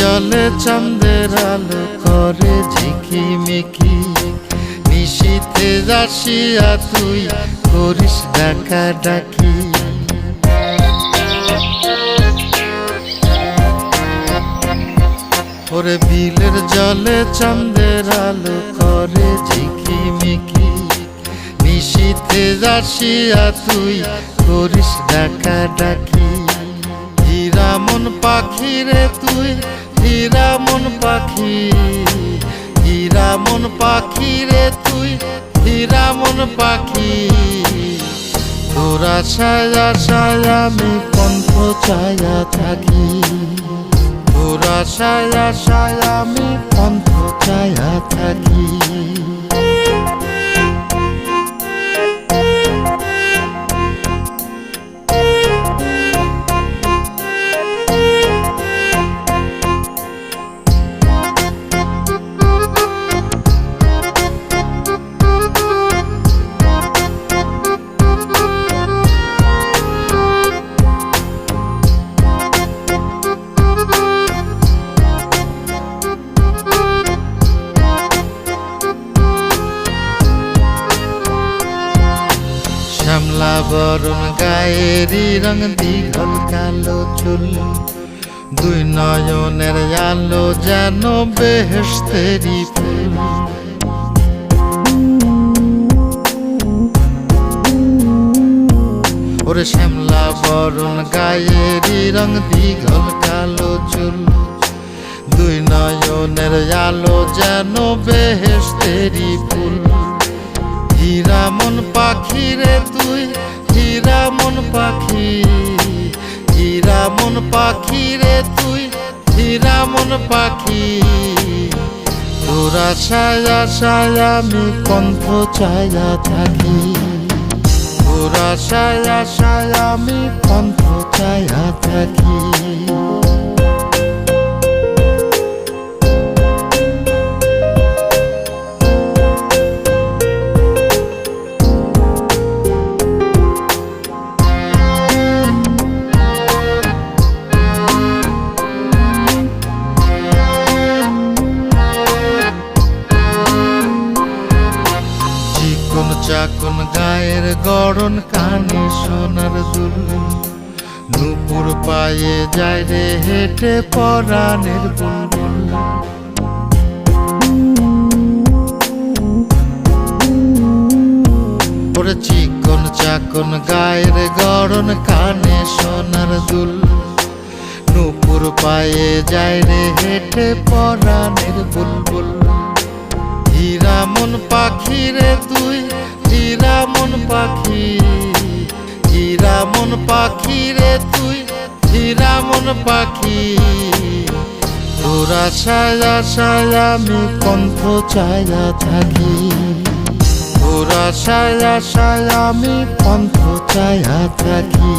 জলে চাঁদের আলো করে ঝিকিমিকি, নিশীথে আসিয়া তুই করিস ডাকা ডাকি। ওরে বিলের জলে চাঁদের আলো করে ঝিকিমিকি, নিশীথে আসিয়া তুই করিস ডাকা ডাকি। হীরা মন পাখি রে তুই, হীরা মন পাখি, হীরা মন পাখি রে তুই, হীরা মন পাখি। তোর আশায় আশায় আমি পন্থ চায়া থাকি, তোর আশায় আশায় আমি পন্থ চায়া থাকি। শ্যামলা বরণ গায়েরই রং দীঘল কালো চুল, দুই নয়নের আলো যেন বেহেশতেরি ফুল। ওরে শ্যামলা বরণ গায়েরই রং দীঘল কালো চুল, দুই নয়নের আলো যেন বেহেশতেরি ফুল। হীরা মন পাখি রে তুই, হীরা মন পাখি, হীরা মন পাখি রে তুই, হীরা মন পাখি। তোর আশায় আশায় আমি পন্থ চায়া থাকি, তোর আশায় আশায় আমি পন্থ চায়া থাকি। চাকন গায়ের গড়ন, কানে সোনার দুল, নুপুর পায়ে যায় রে হেঁটে পরাণের বুলবুল। ওরে চিকন চাকন গায়ের গড়ন, কানে সোনার দুল, নুপুর পায়ে যায় রে হেঁটে পরাণের বুলবুল। হীরা মন পাখি রে তুই, হীরা মন পাখি, হীরা মন পাখি রে তুই, হীরা মন পাখি। তোর আশায় আশায় আমি পন্থ চায়া থাকি, তোর আশায় আশায় আমি পন্থ চায়া থাকি।